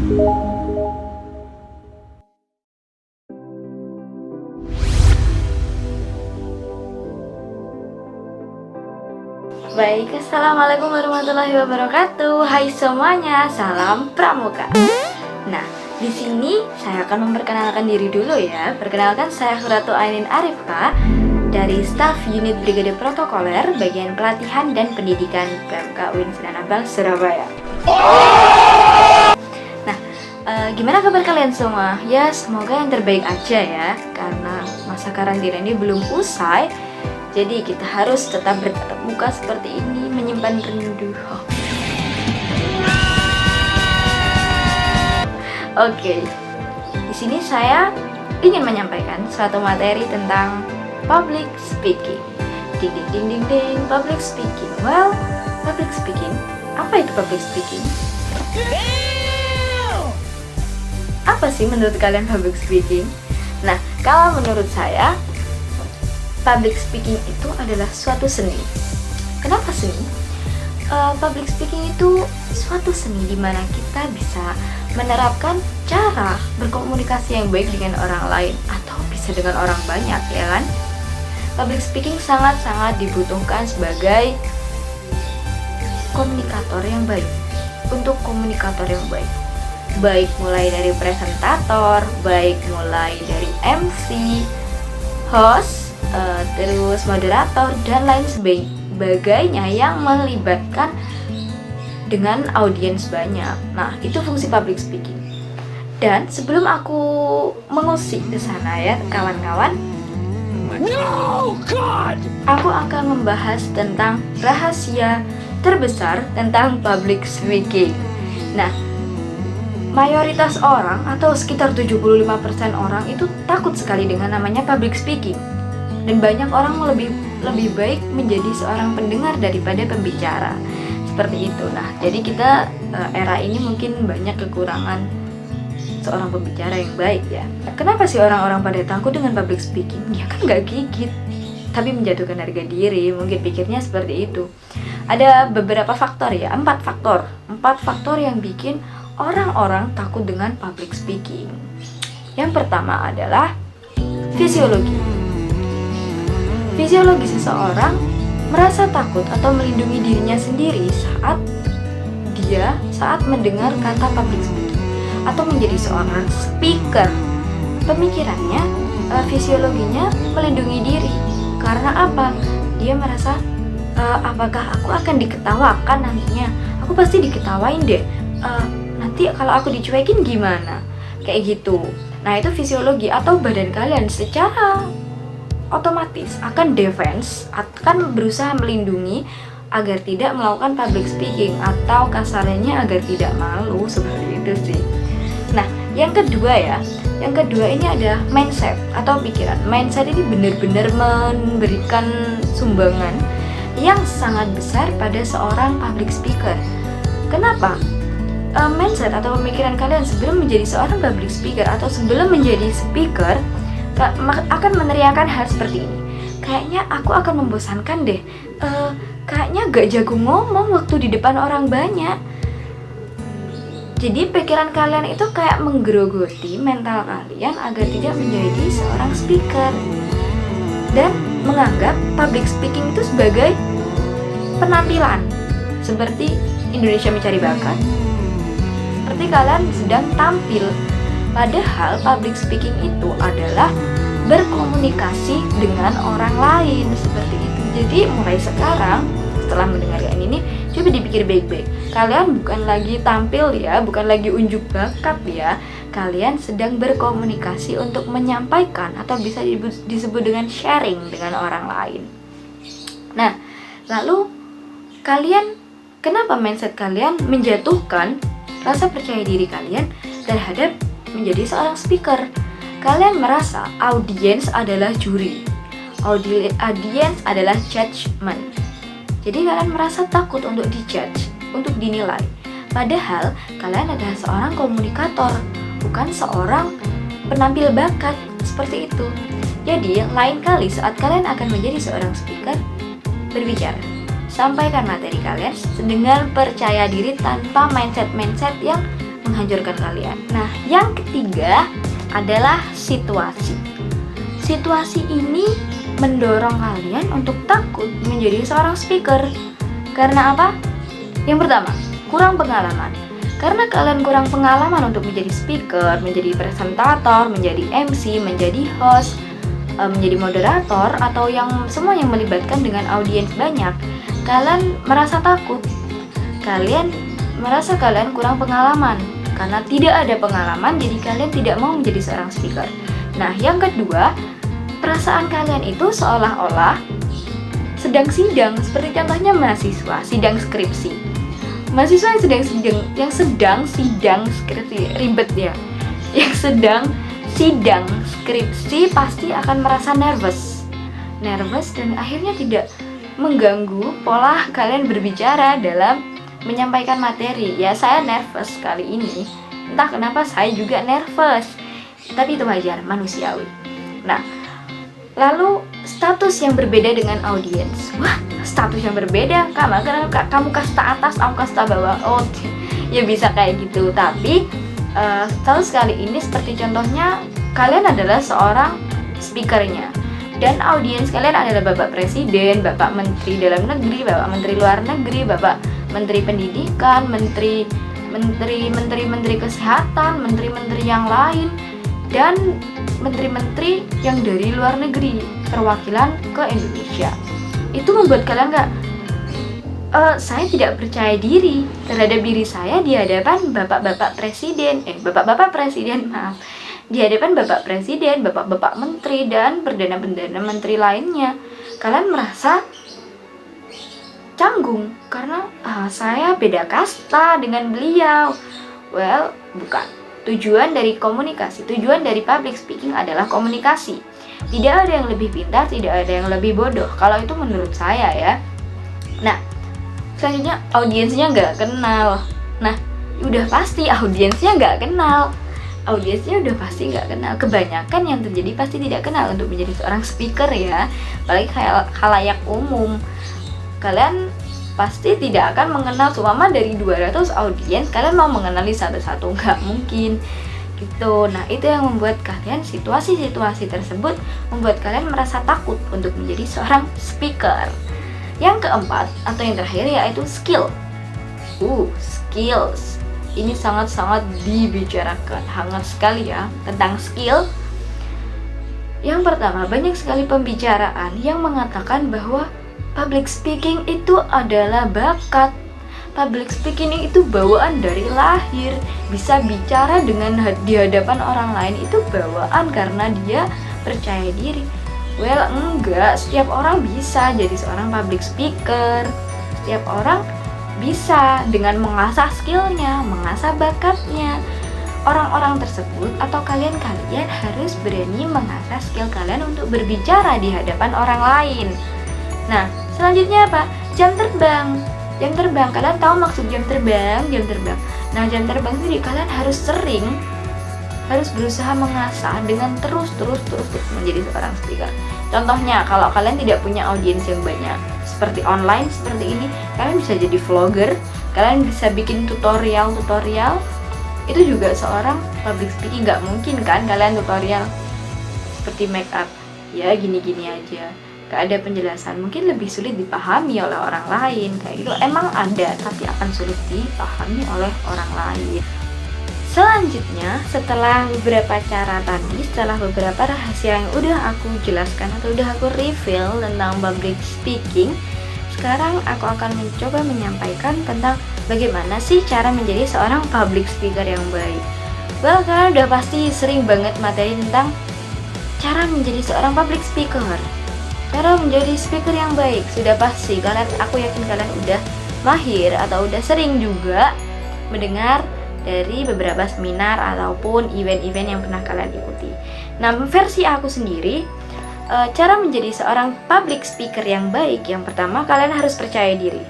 Baik, assalamualaikum warahmatullahi wabarakatuh. Hai semuanya, salam pramuka. Nah, di sini saya akan memperkenalkan diri dulu ya. Perkenalkan, saya Huratu Ainin Arifka dari staf unit Brigade Protokoler bagian pelatihan dan pendidikan PMK UIN Sunan Ampel Surabaya. Nah, gimana kabar kalian semua? Ya, semoga yang terbaik aja ya. Karena masa karantina ini belum usai, jadi kita harus tetap bertatap muka seperti ini, menyimpan rindu. Oke, di sini saya ingin menyampaikan suatu materi tentang public speaking. Ding ding ding ding ding, public speaking. Well, public speaking. Apa itu public speaking? Apa sih menurut kalian public speaking? Nah, kalau menurut saya, public speaking itu adalah suatu seni. Kenapa seni? Public speaking itu suatu seni di mana kita bisa menerapkan cara berkomunikasi yang baik dengan orang lain atau bisa dengan orang banyak, ya kan? Public speaking sangat-sangat dibutuhkan sebagai komunikator yang baik. Untuk komunikator yang baik, baik mulai dari presentator, baik mulai dari MC, host, terus moderator dan lain sebagainya yang melibatkan dengan audiens banyak. Nah, itu fungsi public speaking. Dan sebelum aku mengusik ke sana ya kawan-kawan, aku akan membahas tentang rahasia terbesar tentang public speaking. Nah, mayoritas orang atau sekitar 75% orang itu takut sekali dengan namanya public speaking. Dan banyak orang lebih baik menjadi seorang pendengar daripada pembicara. Seperti itu. Nah, jadi kita era ini mungkin banyak kekurangan seorang pembicara yang baik ya. Kenapa sih orang-orang pada takut dengan public speaking? Ya kan gak gigit, tapi menjatuhkan harga diri. Mungkin pikirnya seperti itu. Ada beberapa faktor ya, 4 faktor yang bikin orang-orang takut dengan public speaking. Yang pertama adalah fisiologi. Fisiologi seseorang merasa takut atau melindungi dirinya sendiri saat mendengar kata public speaking atau menjadi seorang speaker. Pemikirannya, fisiologinya melindungi diri. Karena apa? Dia merasa, apakah aku akan diketawakan nantinya? Aku pasti diketawain deh. Nanti kalau aku dicuekin gimana? Kayak gitu. Nah, itu fisiologi atau badan kalian secara otomatis akan defense, akan berusaha melindungi agar tidak melakukan public speaking atau kasarnya agar tidak malu, seperti itu sih. Nah, yang kedua ini ada mindset atau pikiran. Mindset ini benar-benar memberikan sumbangan yang sangat besar pada seorang public speaker. Kenapa? Mindset atau pemikiran kalian sebelum menjadi seorang public speaker atau sebelum menjadi speaker akan meneriakan hal seperti ini. Kayaknya aku akan membosankan deh. Kayaknya gak jago ngomong waktu di depan orang banyak. Jadi pikiran kalian itu kayak menggerogoti mental kalian agar tidak menjadi seorang speaker dan menganggap public speaking itu sebagai penampilan, seperti Indonesia Mencari Bakat. Seperti kalian sedang tampil. Padahal public speaking itu adalah berkomunikasi dengan orang lain, seperti itu. Jadi mulai sekarang setelah mendengarkan ini, coba dipikir baik-baik. Kalian bukan lagi tampil ya, bukan lagi unjuk bakat ya. Kalian sedang berkomunikasi untuk menyampaikan atau bisa disebut dengan sharing dengan orang lain. Nah, lalu kenapa mindset kalian menjatuhkan rasa percaya diri kalian terhadap menjadi seorang speaker? Kalian merasa audiens adalah juri, audiens adalah judgment. Jadi kalian merasa takut untuk dijudge, untuk dinilai. Padahal kalian adalah seorang komunikator, bukan seorang penampil bakat, seperti itu. Jadi lain kali saat kalian akan menjadi seorang speaker, berbicara, sampaikan materi kalian dengan percaya diri tanpa mindset yang menghancurkan kalian. Nah, yang ketiga adalah situasi. Situasi ini mendorong kalian untuk takut menjadi seorang speaker. Karena apa? Yang pertama, kurang pengalaman. Karena kalian kurang pengalaman untuk menjadi speaker, menjadi presentator, menjadi MC, menjadi host, menjadi moderator, atau semua yang melibatkan dengan audiens banyak, kalian merasa takut. Kalian merasa kalian kurang pengalaman. Karena tidak ada pengalaman, jadi kalian tidak mau menjadi seorang speaker. Nah, yang kedua, perasaan kalian itu seolah-olah sedang sidang, seperti contohnya mahasiswa sidang skripsi. Mahasiswa yang sedang sidang skripsi, ribet ya. Yang sedang sidang skripsi pasti akan merasa nervous dan akhirnya tidak mengganggu pola kalian berbicara dalam menyampaikan materi. Ya, saya nervous kali ini. Entah kenapa saya juga nervous. Tapi itu wajar, manusiawi. Nah, lalu status yang berbeda dengan audiens. Wah, status yang berbeda. Kamu kasta atas, aku kasta bawah. Oh, ya bisa kayak gitu. Tapi status kali ini seperti contohnya kalian adalah seorang speakernya, dan audiens kalian adalah Bapak Presiden, Bapak Menteri Dalam Negeri, Bapak Menteri Luar Negeri, Bapak Menteri Pendidikan, Menteri Kesehatan, menteri-menteri yang lain, dan menteri-menteri yang dari luar negeri, perwakilan ke Indonesia. Itu membuat kalian saya tidak percaya diri terhadap diri saya di hadapan Bapak-Bapak Presiden, di hadapan Bapak Presiden, Bapak-Bapak Menteri, dan Perdana Menteri lainnya. Kalian merasa canggung karena saya beda kasta dengan beliau. Well, bukan. Tujuan dari komunikasi, tujuan dari public speaking adalah komunikasi. Tidak ada yang lebih pintar, tidak ada yang lebih bodoh. Kalau itu menurut saya ya. Nah, selanjutnya audiensnya nggak kenal. Nah, udah pasti audiensnya nggak kenal. Audiensnya udah pasti nggak kenal. Kebanyakan yang terjadi pasti tidak kenal untuk menjadi seorang speaker ya. Apalagi khalayak umum. Kalian pasti tidak akan mengenal, seumpama dari 200 audiens kalian mau mengenali satu-satu, nggak mungkin gitu. Nah, itu yang membuat kalian, situasi-situasi tersebut membuat kalian merasa takut untuk menjadi seorang speaker. Yang keempat atau yang terakhir yaitu skill. Skills ini sangat-sangat dibicarakan, hangat sekali ya tentang skill. Yang pertama, banyak sekali pembicaraan yang mengatakan bahwa public speaking itu adalah bakat. Public speaking itu bawaan dari lahir. Bisa bicara di hadapan orang lain itu bawaan karena dia percaya diri. Well, enggak. Setiap orang bisa jadi seorang public speaker. Setiap orang bisa dengan mengasah skillnya, mengasah bakatnya. Orang-orang tersebut atau kalian harus berani mengasah skill kalian untuk berbicara di hadapan orang lain. Nah, selanjutnya apa? Jam terbang. Jam terbang, kalian tahu maksud jam terbang? Nah, jam terbang itu kalian harus berusaha mengasah dengan terus menjadi seorang speaker. Contohnya, kalau kalian tidak punya audiens yang banyak, seperti online seperti ini, kalian bisa jadi vlogger, kalian bisa bikin tutorial. Itu juga seorang public speaking. Nggak mungkin kan kalian tutorial seperti make up, ya gini-gini aja, gak ada penjelasan, mungkin lebih sulit dipahami oleh orang lain. Kayak gitu emang ada, tapi akan sulit dipahami oleh orang lain. Selanjutnya, setelah beberapa cara tadi, setelah beberapa rahasia yang udah aku jelaskan atau udah aku reveal tentang public speaking, sekarang aku akan mencoba menyampaikan tentang bagaimana sih cara menjadi seorang public speaker yang baik. Well, kalian udah pasti sering banget materi tentang cara menjadi seorang public speaker. Cara menjadi speaker yang baik sudah pasti aku yakin kalian udah mahir atau udah sering juga mendengar dari beberapa seminar ataupun event-event yang pernah kalian ikuti. Nah, versi aku sendiri, cara menjadi seorang public speaker yang baik, yang pertama kalian harus percaya diri.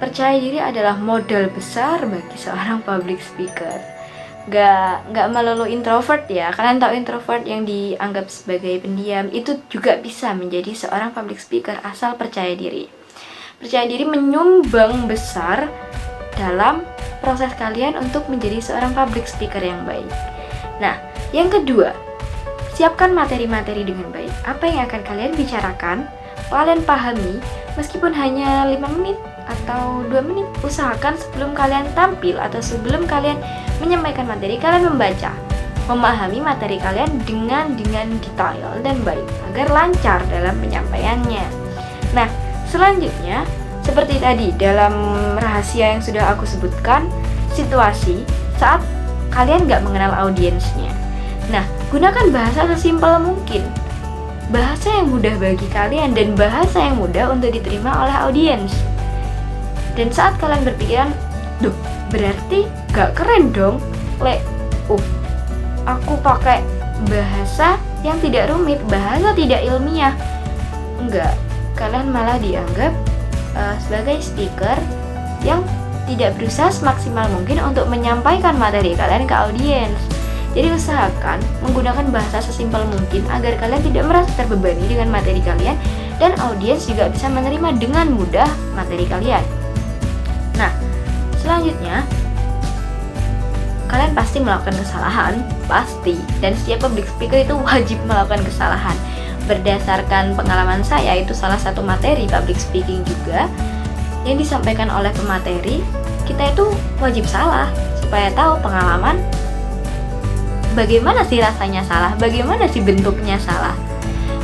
Percaya diri adalah modal besar bagi seorang public speaker. Gak melulu introvert ya. Kalian tahu introvert yang dianggap sebagai pendiam itu juga bisa menjadi seorang public speaker asal percaya diri. Percaya diri menyumbang besar dalam proses kalian untuk menjadi seorang public speaker yang baik. Nah, yang kedua, siapkan materi-materi dengan baik. Apa yang akan kalian bicarakan, kalian pahami, meskipun hanya 5 menit atau 2 menit. Usahakan sebelum kalian tampil atau sebelum kalian menyampaikan materi, kalian memahami materi kalian dengan detail dan baik, agar lancar dalam penyampaiannya. Nah, selanjutnya, seperti tadi dalam rahasia yang sudah aku sebutkan, situasi saat kalian gak mengenal audiensnya. Nah, gunakan bahasa sesimpel mungkin, bahasa yang mudah bagi kalian dan bahasa yang mudah untuk diterima oleh audiens. Dan saat kalian berpikiran, duh, berarti gak keren dong, aku pakai bahasa yang tidak rumit, bahasa tidak ilmiah. Enggak, kalian malah dianggap sebagai speaker yang tidak berusaha semaksimal mungkin untuk menyampaikan materi kalian ke audiens. Jadi usahakan menggunakan bahasa sesimpel mungkin agar kalian tidak merasa terbebani dengan materi kalian dan audiens juga bisa menerima dengan mudah materi kalian. Nah, selanjutnya, kalian pasti melakukan kesalahan, pasti. Dan setiap public speaker itu wajib melakukan kesalahan. Berdasarkan pengalaman saya, itu salah satu materi public speaking juga yang disampaikan oleh pemateri. Kita itu wajib salah supaya tahu pengalaman bagaimana sih rasanya salah, bagaimana sih bentuknya salah.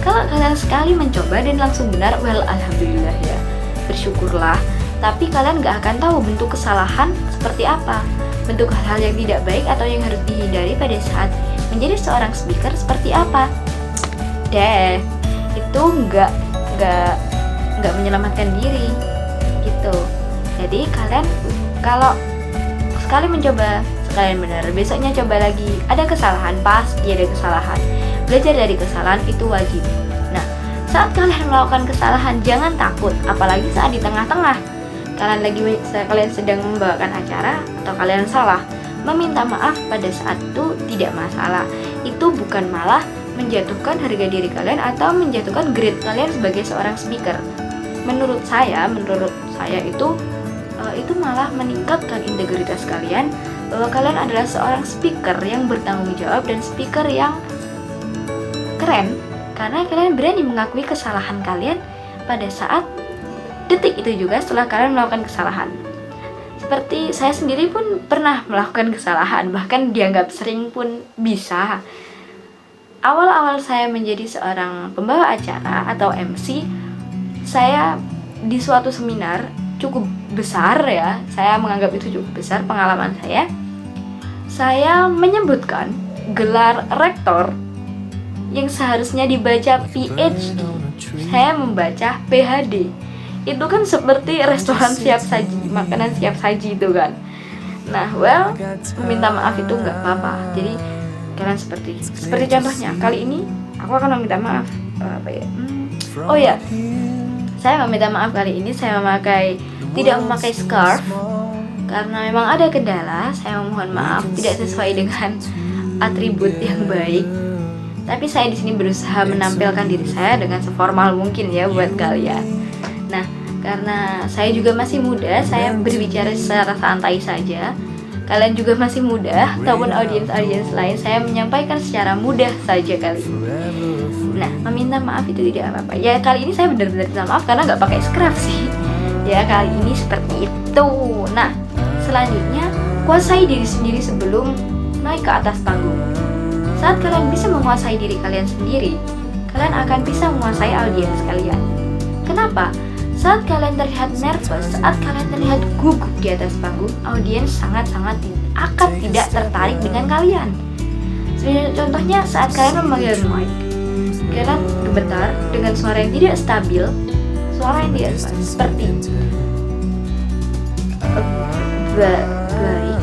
Kalau kalian sekali mencoba dan langsung benar, well, alhamdulillah ya, bersyukurlah. Tapi kalian gak akan tahu bentuk kesalahan seperti apa, bentuk hal-hal yang tidak baik atau yang harus dihindari pada saat menjadi seorang speaker seperti apa. Itu nggak menyelamatkan diri gitu. Jadi kalian kalau sekali mencoba, sekalian benar, besoknya coba lagi, ada kesalahan, pasti ada kesalahan. Belajar dari kesalahan itu wajib. Nah, saat kalian melakukan kesalahan, jangan takut, apalagi saat di tengah-tengah kalian sedang membawakan acara atau kalian salah. Meminta maaf pada saat itu tidak masalah. Itu bukan malah menjatuhkan harga diri kalian atau menjatuhkan grade kalian sebagai seorang speaker. Menurut saya itu malah meningkatkan integritas kalian, bahwa kalian adalah seorang speaker yang bertanggung jawab dan speaker yang keren karena kalian berani mengakui kesalahan kalian pada saat detik itu juga setelah kalian melakukan kesalahan. Seperti saya sendiri pun pernah melakukan kesalahan, bahkan dianggap sering pun bisa. Awal-awal saya menjadi seorang pembawa acara atau MC, saya di suatu seminar cukup besar ya, saya menganggap itu cukup besar pengalaman saya. Saya menyebutkan gelar rektor yang seharusnya dibaca PhD, saya membaca PhD. Itu kan seperti restoran siap saji, makanan siap saji itu kan. Nah, well, meminta maaf itu nggak apa-apa. Jadi kalian seperti contohnya kali ini aku akan meminta maaf saya meminta maaf kali ini saya tidak memakai scarf karena memang ada kendala. Saya mohon maaf tidak sesuai dengan atribut yang baik, tapi saya di sini berusaha menampilkan diri saya dengan seformal mungkin ya buat kalian. Nah, karena saya juga masih muda, saya berbicara secara santai saja. Kalian juga masih muda, ataupun audiens lain, saya menyampaikan secara mudah saja kali ini. Nah, meminta maaf itu tidak apa-apa. Ya, kali ini saya benar-benar minta maaf karena nggak pakai scarf sih. Ya, kali ini seperti itu. Nah, selanjutnya, kuasai diri sendiri sebelum naik ke atas panggung. Saat kalian bisa menguasai diri kalian sendiri, kalian akan bisa menguasai audiens kalian. Kenapa? Saat kalian terlihat nervous, saat kalian terlihat gugup di atas panggung, audiens sangat-sangat akan tidak tertarik dengan kalian. Contohnya saat kalian memanggil mic, kalian gemetar dengan suara yang tidak stabil, seperti baik,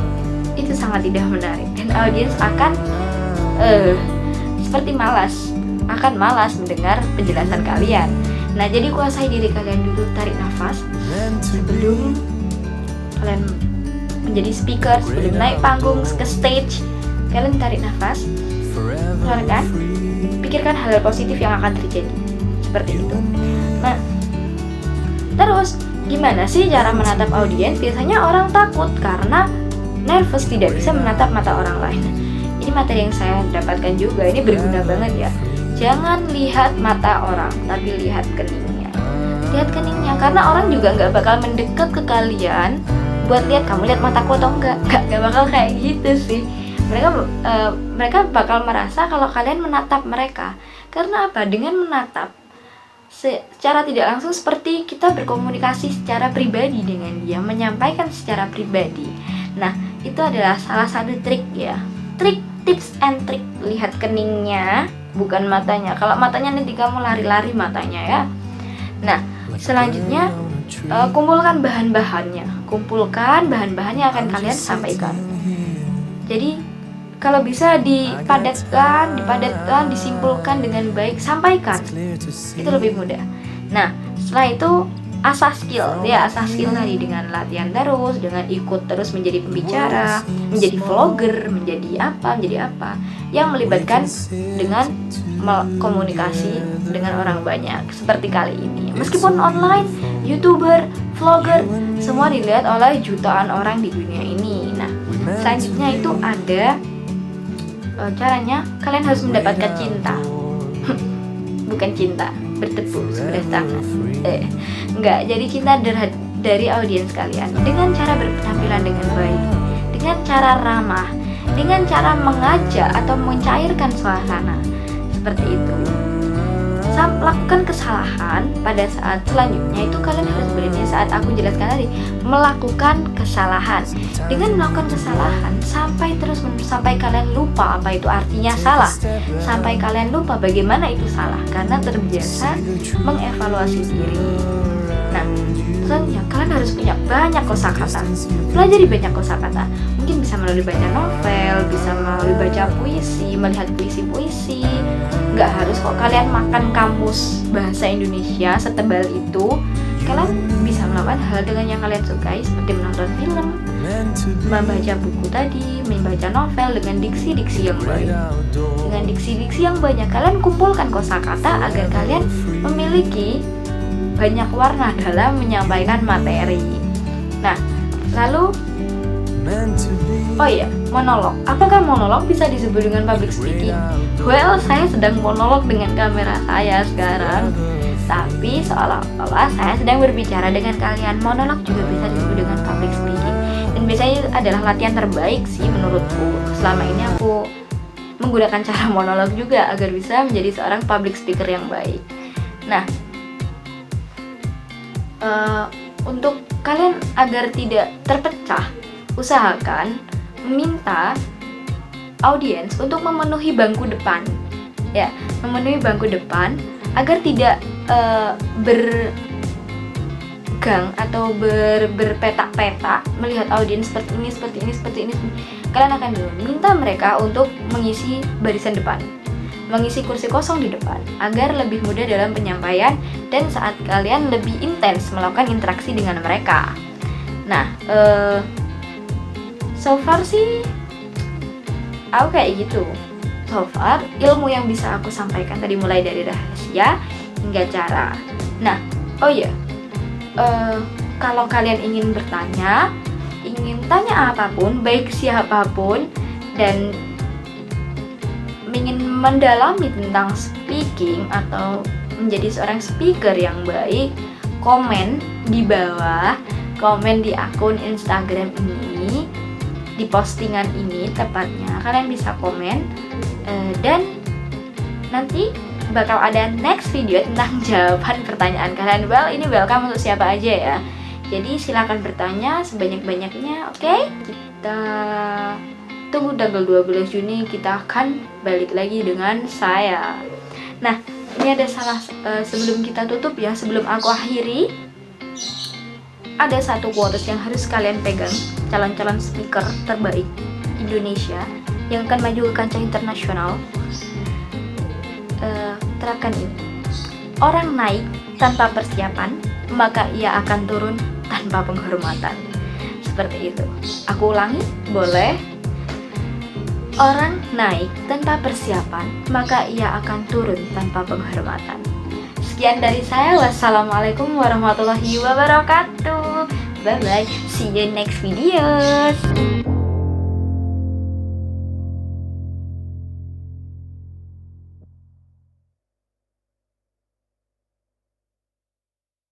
itu sangat tidak menarik dan audiens akan seperti akan malas mendengar penjelasan kalian. Nah, jadi kuasai diri kalian dulu, tarik nafas sebelum kalian menjadi speaker, sebelum naik panggung ke stage. Kalian tarik nafas, keluarkan, pikirkan hal positif yang akan terjadi, seperti itu. Nah, terus gimana sih cara menatap audiens? Biasanya orang takut karena nervous, tidak bisa menatap mata orang lain. Ini materi yang saya dapatkan juga, ini berguna banget ya. Jangan lihat mata orang, tapi lihat keningnya. Lihat keningnya, karena orang juga nggak bakal mendekat ke kalian buat lihat kamu lihat mataku atau enggak. Nggak bakal kayak gitu sih. Mereka bakal merasa kalau kalian menatap mereka. Karena apa? Dengan menatap secara tidak langsung seperti kita berkomunikasi secara pribadi dengan dia, menyampaikan secara pribadi. Nah, itu adalah salah satu trik ya. Tips and trick, lihat keningnya, bukan matanya. Kalau matanya nanti kamu lari-lari matanya ya. Nah, selanjutnya kumpulkan bahan-bahannya. Kumpulkan bahan-bahannya akan kalian sampaikan. Jadi kalau bisa dipadatkan, disimpulkan dengan baik, sampaikan. Itu lebih mudah. Nah, setelah itu asah skill tadi dengan latihan terus, dengan ikut terus menjadi pembicara, menjadi vlogger, menjadi apa yang melibatkan dengan komunikasi dengan orang banyak seperti kali ini. Meskipun online, YouTuber, vlogger, semua dilihat oleh jutaan orang di dunia ini. Nah, selanjutnya itu ada caranya kalian harus mendapatkan cinta. Bukan cinta bertepuk sebelah tangan. Enggak, jadi cinta dari audiens kalian dengan cara berpenampilan dengan baik, dengan cara ramah, dengan cara mengajak atau mencairkan suasana. Seperti itu. Lakukan kesalahan pada saat selanjutnya itu kalian harus berani saat aku jelaskan tadi, melakukan kesalahan. Dengan melakukan kesalahan sampai kalian lupa apa itu artinya salah, sampai kalian lupa bagaimana itu salah karena terbiasa mengevaluasi diri. Nah, selanjutnya kalian harus punya banyak kosakata. Pelajari banyak kosakata. Mungkin bisa melalui baca novel, bisa melalui baca puisi, melihat puisi-puisi. Nggak harus kok kalian makan kamus bahasa Indonesia setebal itu. Kalian bisa melakukan hal dengan yang kalian sukai, seperti menonton film, membaca buku tadi, membaca novel dengan diksi-diksi yang baik. Dengan diksi-diksi yang banyak, kalian kumpulkan kosakata agar kalian memiliki banyak warna dalam menyampaikan materi. Nah, lalu monolog. Apakah monolog bisa disebut dengan public speaking? Well, saya sedang monolog dengan kamera saya sekarang, tapi seolah-olah saya sedang berbicara dengan kalian. Monolog juga bisa disebut dengan public speaking, dan biasanya adalah latihan terbaik sih menurutku. Selama ini aku menggunakan cara monolog juga agar bisa menjadi seorang public speaker yang baik. Nah, untuk kalian agar tidak terpecah, usahakan meminta audiens untuk memenuhi bangku depan, ya, memenuhi bangku depan agar tidak bergang atau berpetak-petak melihat audiens seperti ini. Kalian akan dulu minta mereka untuk mengisi barisan depan, mengisi kursi kosong di depan agar lebih mudah dalam penyampaian dan saat kalian lebih intens melakukan interaksi dengan mereka. Nah, so far sih aku kayak gitu. So far ilmu yang bisa aku sampaikan tadi mulai dari rahasia hingga cara. Nah, kalau kalian ingin bertanya, ingin tanya apapun, baik siapapun, dan ingin mendalami tentang speaking atau menjadi seorang speaker yang baik, komen di bawah, komen di akun Instagram ini, di postingan ini tepatnya. Kalian bisa komen dan nanti bakal ada next video tentang jawaban pertanyaan kalian. Well, ini welcome untuk siapa aja ya. Jadi silakan bertanya sebanyak-banyaknya, oke? Kita tunggu tanggal 12 Juni kita akan balik lagi dengan saya. Nah, ini ada sebelum kita tutup ya, sebelum aku akhiri, ada satu quotes yang harus kalian pegang, calon-calon speaker terbaik Indonesia yang akan maju ke kancah internasional. Terapkan ini. Orang naik tanpa persiapan, maka ia akan turun tanpa penghormatan. Seperti itu. Aku ulangi, boleh? Orang naik tanpa persiapan, maka ia akan turun tanpa penghormatan. Sekian dari saya. Wassalamualaikum warahmatullahi wabarakatuh. Bye bye. See you next videos.